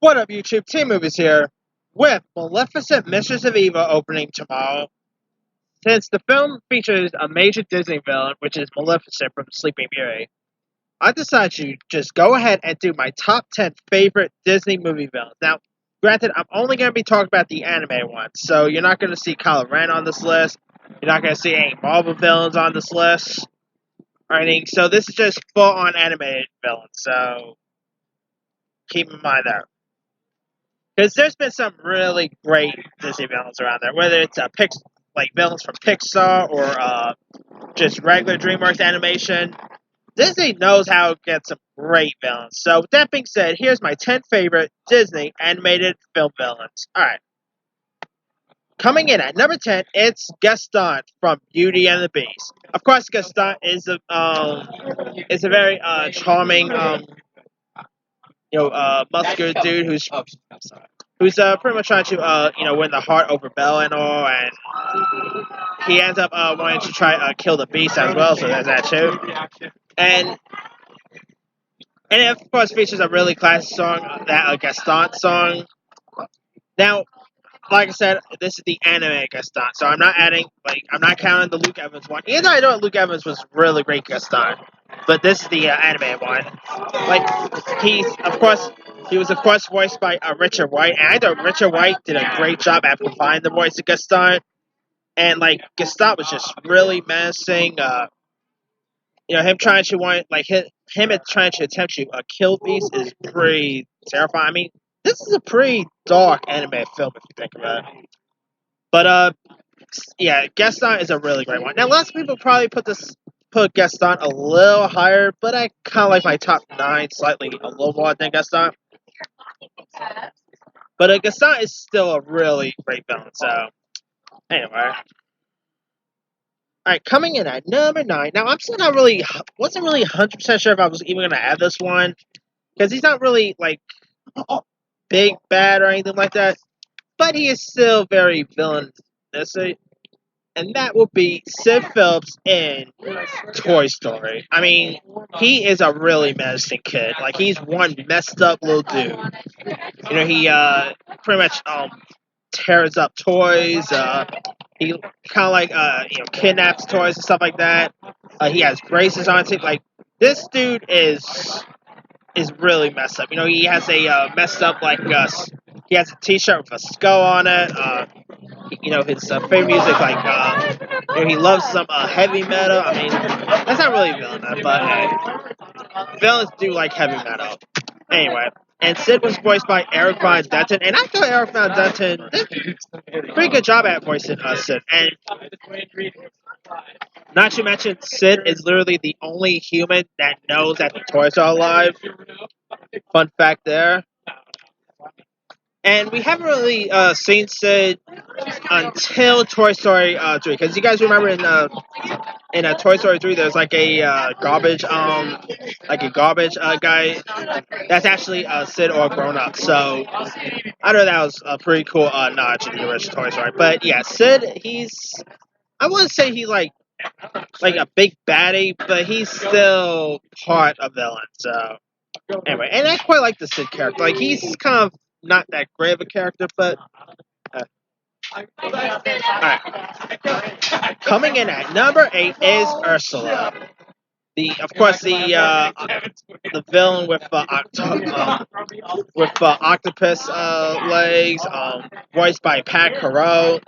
What up, YouTube? Team Movies here, with Maleficent Mistress of Evil opening tomorrow. Since the film features a major Disney villain, which is Maleficent from Sleeping Beauty, I decided to just go ahead and do my top 10 favorite Disney movie villains. Now, granted, I'm only going to be talking about the anime ones, so you're not going to see Kylo Ren on this list. You're not going to see any Marvel villains on this list or anything. So this is just full-on animated villains, so keep in mind that. Because there's been some really great Disney villains around there, whether it's like villains from Pixar or just regular DreamWorks animation. Disney knows how to get some great villains. So with that being said, here's my 10 favorite Disney animated film villains. Alright. Coming in at number 10, it's Gaston from Beauty and the Beast. Of course, Gaston is a very charming muscular dude who's pretty much trying to win the heart over Belle and all, and he ends up wanting to try kill the Beast as well. So there's that too, and it of course features a really classic song, that Gaston song. Now, like I said, this is the anime Gaston, so I'm not counting the Luke Evans one. Even though I know Luke Evans was really great Gaston, but this is the anime one. Like he was of course voiced by Richard White, and I thought Richard White did a great job at providing the voice of Gaston. And like Gaston was just really menacing. Him trying to attempt to kill Beast is pretty terrifying. I mean, this is a pretty dark anime film if you think about it. But yeah, Gaston is a really great one. Now, lots of people probably put Gaston a little higher, but I kind of like my top 9 slightly a little more than Gaston. But Gaston is still a really great villain. So anyway. Alright, coming in at number 9. Now, I'm still wasn't really 100% sure if I was even going to add this one, because he's not really, like, big, bad, or anything like that, but he is still very villainous, and that will be Sid Phillips in Toy Story. I mean, he is a really menacing kid. Like, he's one messed up little dude. He pretty much tears up toys. He kind of like kidnaps toys and stuff like that. He has braces on it. Like, this dude is really messed up. He has a messed up he has a T-shirt with a skull on it. His favorite music, he loves some heavy metal. I mean, that's not really villain, but villains do like heavy metal. Anyway, and Sid was voiced by Eric Von Denton, and I thought Eric Von Denton did a pretty good job at voicing Sid. And not to mention, Sid is literally the only human that knows that the toys are alive. Fun fact there. And we haven't really seen Sid until Toy Story 3, because you guys remember in Toy Story 3, there's like a garbage guy that's actually Sid all grown up. So I know that was a pretty cool nod to the original Toy Story. But yeah, Sid, I wouldn't say he's like a big baddie, but he's still part of villain. So anyway, and I quite like the Sid character. Like, he's kind of not that great of a character, but alright. Coming in at number 8 is Ursula. Of course, the villain with octopus legs, voiced by Pat Carroll.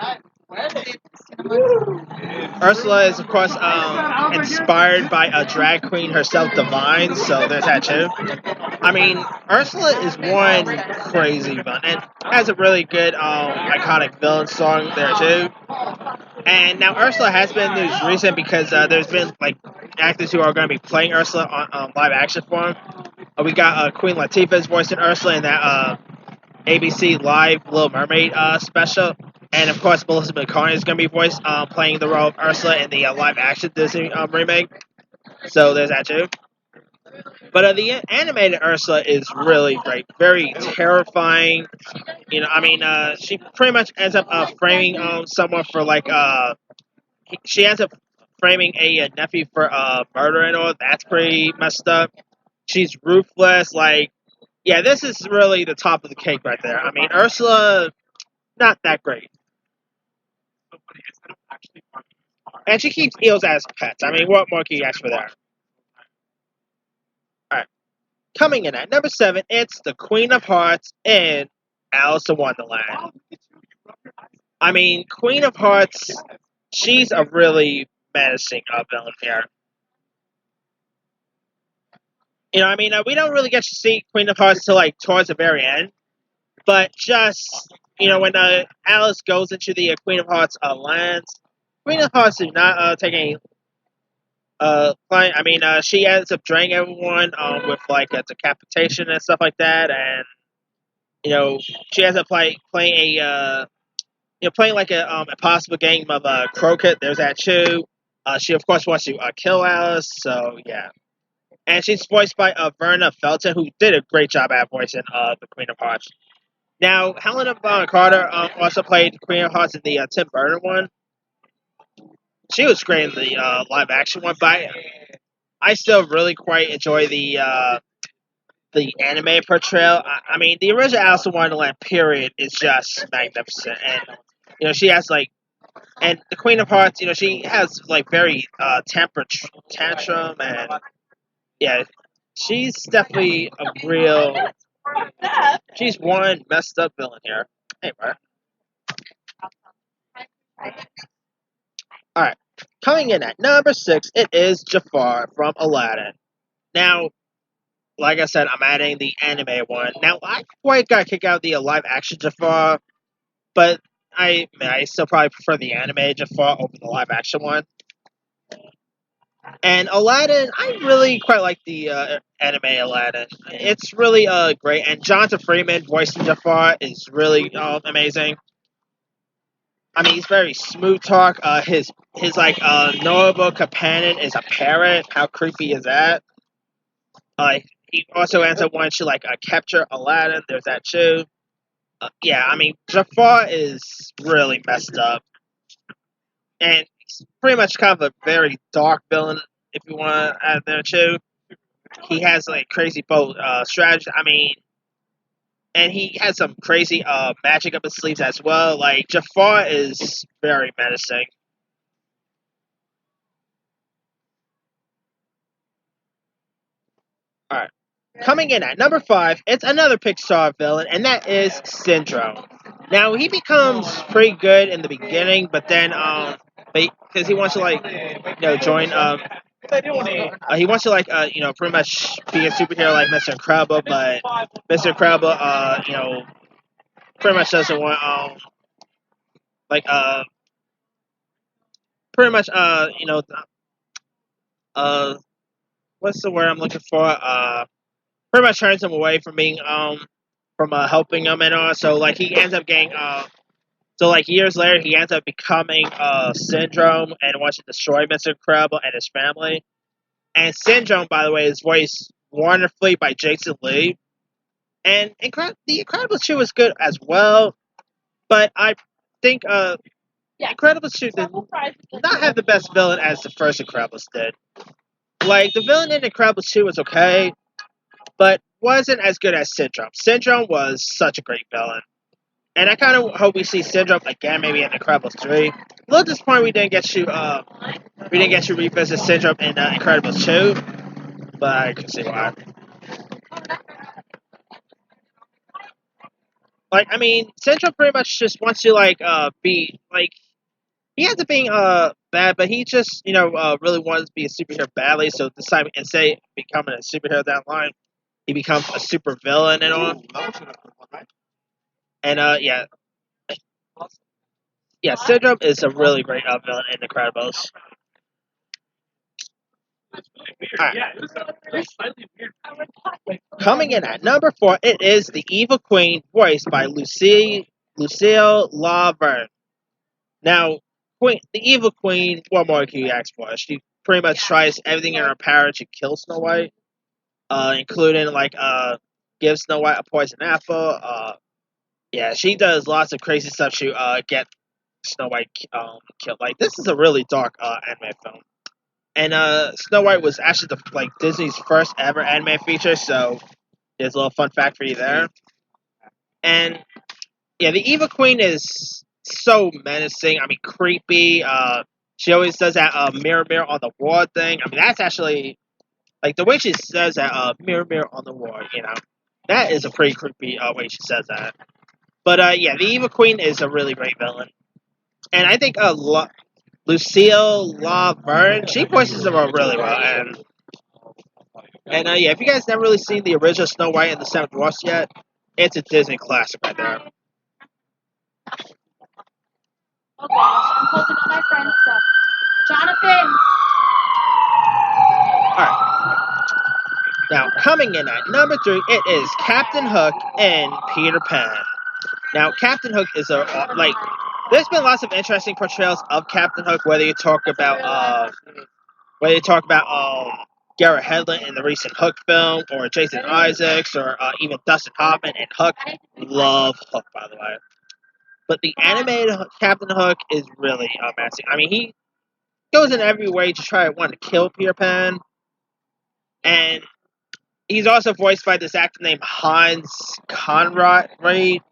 Ursula is, of course, inspired by a drag queen herself, Divine, so there's that too. I mean, Ursula is one crazy villain, and has a really good, iconic villain song there too. And now Ursula has been news recent because there's been, actors who are going to be playing Ursula on live action form. We got Queen Latifah's voicing Ursula in that ABC Live Little Mermaid special. And of course, Melissa McCartney is going to be playing the role of Ursula in the live-action Disney remake. So there's that too. But the animated Ursula is really great, very terrifying. She pretty much ends up framing someone for she ends up framing a nephew for murder and all. That's pretty messed up. She's ruthless, Yeah, this is really the top of the cake right there. I mean, Ursula, not that great. And she keeps eels as pets. I mean, what more can you ask for there? Alright. Coming in at number 7, it's the Queen of Hearts in Alice in Wonderland. I mean, Queen of Hearts, she's a really menacing villain here. You know, I mean, we don't really get to see Queen of Hearts till like towards the very end, but just when Alice goes into the Queen of Hearts lands, Queen of Hearts do not take any client. I mean, she ends up draining everyone with like a decapitation and stuff like that, and she ends up playing a playing like a impossible game of croquet. There's that too. She of course wants to kill Alice, so yeah. And she's voiced by Verna Felton, who did a great job at voicing the Queen of Hearts. Now, Helena Bonham Carter also played Queen of Hearts in the Tim Burton one. She was great in the live action one, but I still really quite enjoy the anime portrayal. I mean, the original Alice in Wonderland period is just magnificent, and she has like, and the Queen of Hearts, she has like very tempered tantrum, and yeah, she's definitely a real. She's one messed up villain here. Hey, Mark. All right, coming in at number 6, it is Jafar from Aladdin. Now, like I said, I'm adding the anime one. Now, I quite got kicked out of the live action Jafar, but I still probably prefer the anime Jafar over the live action one. And Aladdin, I really quite like the anime Aladdin. It's really great, and Jonathan Freeman voicing Jafar is really amazing. I mean, he's very smooth talk. His like knowable companion is a parrot. How creepy is that? He also ends up wanting to like capture Aladdin. There's that too. Yeah, I mean, Jafar is really messed up, and he's pretty much kind of a very dark villain. If you want to add there too, he has like crazy both strategy. I mean, and he has some crazy magic up his sleeves as well. Like Jafar is very menacing. All right. Coming in at number 5, it's another Pixar villain, and that is Syndrome. Now he becomes pretty good in the beginning, but then because he wants to like join he wants to like pretty much be a superhero like Mr. Incredible, but Mr. Incredible pretty much doesn't want like pretty much uh what's the word I'm looking for pretty much turns him away from being from helping him and all. So like he ends up getting so like years later he ends up becoming Syndrome and wants to destroy Mr. Incredible and his family. And Syndrome, by the way, is voiced wonderfully by Jason Lee. And the Incredibles 2 was good as well, but I think Incredibles 2 did not have the best villain as the first Incredibles did. Like the villain in Incredibles 2 was okay, but wasn't as good as Syndrome. Syndrome was such a great villain. And I kind of hope we see Syndrome again, maybe in Incredibles 3. A little disappointed we didn't get to revisit Syndrome in Incredibles 2, but I can see why. Like, I mean, Syndrome pretty much just wants to like be like he ends up being bad, but he just really wants to be a superhero badly. So this time, instead of becoming a superhero down the line, he becomes a super villain and all. And yeah, Syndrome is a really great villain in The Incredibles. Right. Coming in at number 4, it is the Evil Queen, voiced by Lucille Laverne. Now, the Evil Queen, what more can you ask for? She pretty much tries everything in her power to kill Snow White, including like give Snow White a poison apple. Yeah, she does lots of crazy stuff to get Snow White killed. Like this is a really dark anime film. And Snow White was actually like Disney's first ever anime feature, so There's a little fun fact for you there. And yeah, the Evil Queen is so menacing. I mean, creepy. She always does that mirror, mirror on the wall thing. I mean, that's actually like the way she says that mirror, mirror on the wall. That is a pretty creepy way she says that. But yeah, the Evil Queen is a really great villain, and I think Lucille Laverne, she voices the role really well, and yeah, if you guys never really seen the original Snow White and the Seven Dwarfs yet, it's a Disney classic right there. Oh gosh, I'm holding all my friends' stuff. Jonathan! Alright. Now, coming in at number 3, it is Captain Hook and Peter Pan. Now, Captain Hook is there's been lots of interesting portrayals of Captain Hook, whether you talk about Garrett Hedlund in the recent Hook film, or Jason Isaacs, or even Dustin Hoffman in Hook. Love Hook, by the way. But the animated Captain Hook is really amazing. I mean, he goes in every way to try to kill Peter Pan, and he's also voiced by this actor named Hans Conrad Reed.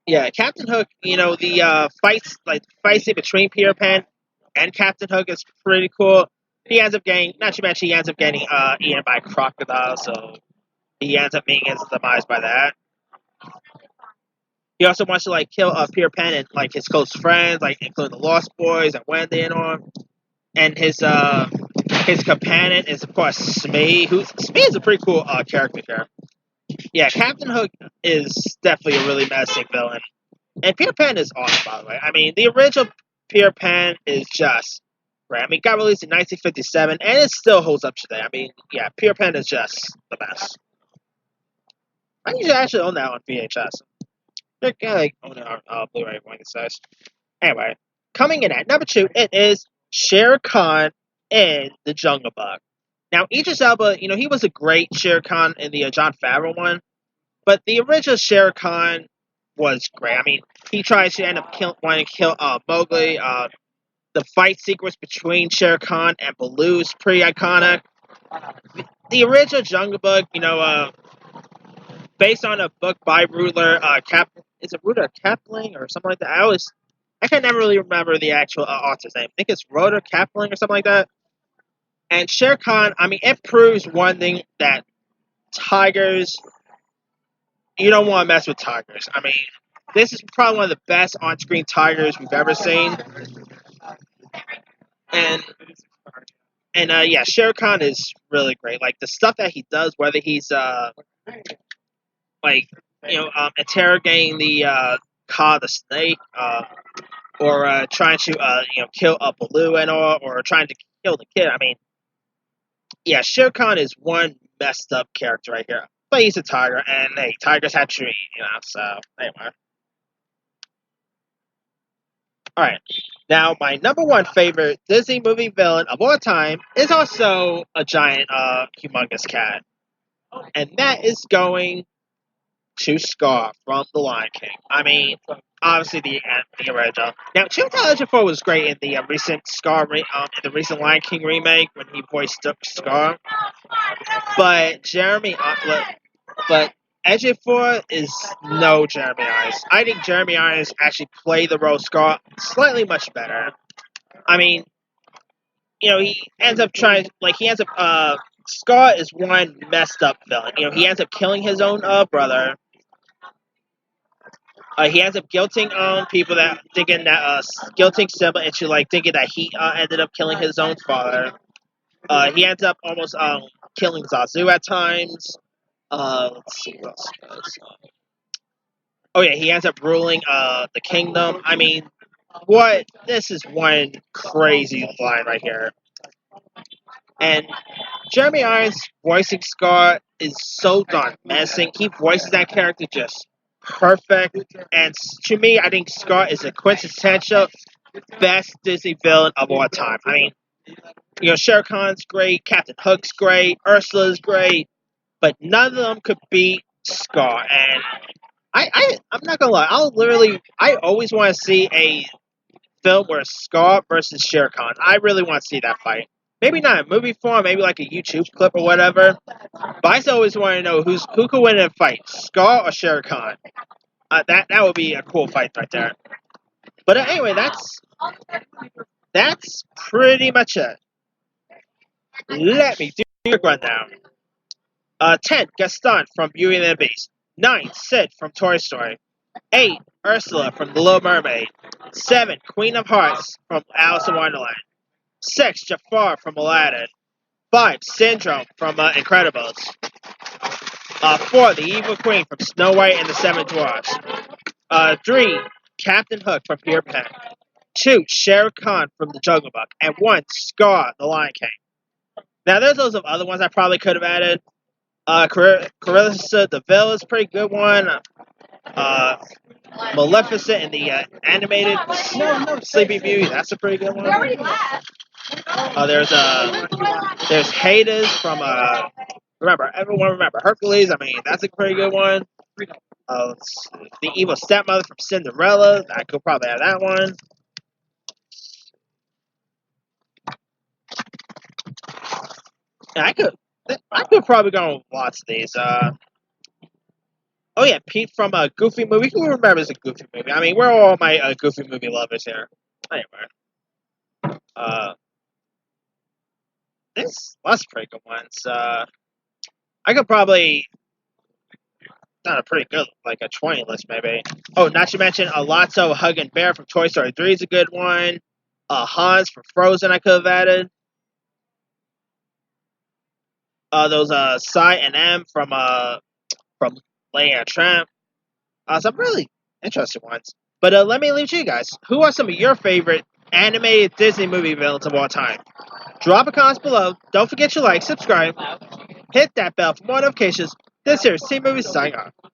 Yeah, Captain Hook. The fight scene between Peter Pan and Captain Hook is pretty cool. He ends up getting, not too much. He ends up getting eaten by a crocodile, so he ends up meeting his demise by that. He also wants to kill Peter Pan and his close friends, including the Lost Boys and Wendy and all. And his companion is of course Smee. Smee is a pretty cool character here. Yeah, Captain Hook is definitely a really menacing villain. And Peter Pan is awesome, by the way. I mean, the original Peter Pan is just great. I mean, it got released in 1957, and it still holds up today. I mean, yeah, Peter Pan is just the best. I need to actually own that on VHS. They're gonna own it on Blu-ray when it says. Anyway, coming in at number 2, it is Shere Khan in The Jungle Book. Now, Idris Elba, he was a great Shere Khan in the Jon Favreau one, but the original Shere Khan was great. I mean, he tries to end up wanting to kill Mowgli. The fight sequence between Shere Khan and Baloo is pretty iconic. The original Jungle Book, based on a book by Ruler is it Ruler Kaplan or something like that? I can never really remember the actual author's name. I think it's Ruler Kaplan or something like that. And Shere Khan, I mean, it proves one thing, that tigers, you don't want to mess with tigers. I mean, this is probably one of the best on-screen tigers we've ever seen. And yeah, Shere Khan is really great. Like the stuff that he does, whether he's interrogating the Ka the snake, or trying to kill Baloo and all, or trying to kill the kid. I mean, yeah, Shere Khan is one messed up character right here. But he's a tiger, and hey, tigers have to eat, so anyway. Alright, now my number 1 favorite Disney movie villain of all time is also a giant, humongous cat. And that is going to Scar from The Lion King. I mean, obviously the original. Now, 2004 was great in the recent in the recent Lion King remake when he voiced Scar. But but Ejiofor is no Jeremy Irons. I think Jeremy Irons actually played the role of Scar slightly much better. I mean, he ends up Scar is one messed up villain. He ends up killing his own brother. He ends up guilting people that thinking that guilting Simba into thinking that he ended up killing his own father. He ends up almost killing Zazu at times. Let's see what else he does. Oh yeah, he ends up ruling the kingdom. I mean, this is one crazy line right here. And Jeremy Irons voicing Scar is so darn menacing. He voices that character just perfect. And to me, I think Scar is a quintessential best Disney villain of all time. I mean, Shere Khan's great, Captain Hook's great, Ursula's great, but none of them could beat Scar. And I'm not gonna lie, I always want to see a film where Scar versus Shere Khan. I really want to see that fight. maybe not in movie form, maybe like a YouTube clip or whatever. But I just always want to know who could win in a fight, Scar or Shere Khan. That would be a cool fight right there. But anyway, that's pretty much it. Let me do a quick rundown. 10, Gaston from Beauty and the Beast. 9, Sid from Toy Story. 8, Ursula from The Little Mermaid. 7, Queen of Hearts from Alice in Wonderland. 6, Jafar from Aladdin. 5, Syndrome from Incredibles. 4, the Evil Queen from Snow White and the Seven Dwarfs. 3, Captain Hook from Peter Pan. 2, Shere Khan from The Jungle Book. And 1, Scar, the Lion King. Now, there's loads of other ones I probably could have added. Carissa DeVille is a pretty good one. Maleficent in the animated Sleeping Beauty, that's a pretty good one. There's Hades from everyone remember Hercules. I mean, that's a pretty good one. The evil stepmother from Cinderella, I could probably have that one. And I could probably go and watch these. Oh yeah, Pete from a Goofy movie. Who remembers a Goofy movie? I mean, we're all my Goofy movie lovers here. Anyway, this was pretty good ones. I could probably not a pretty good, like a 20 list maybe. Oh, not to mention Alonzo Hugging Bear from Toy Story 3 is a good one. Hans from Frozen I could have added. Those Cy and M from Lady and Tramp. Some really interesting ones. But let me leave it to you guys. Who are some of your favorite animated Disney movie villains of all time? Drop a comment below. Don't forget to like, subscribe, hit that bell for more notifications. This here is Team Movie signing off.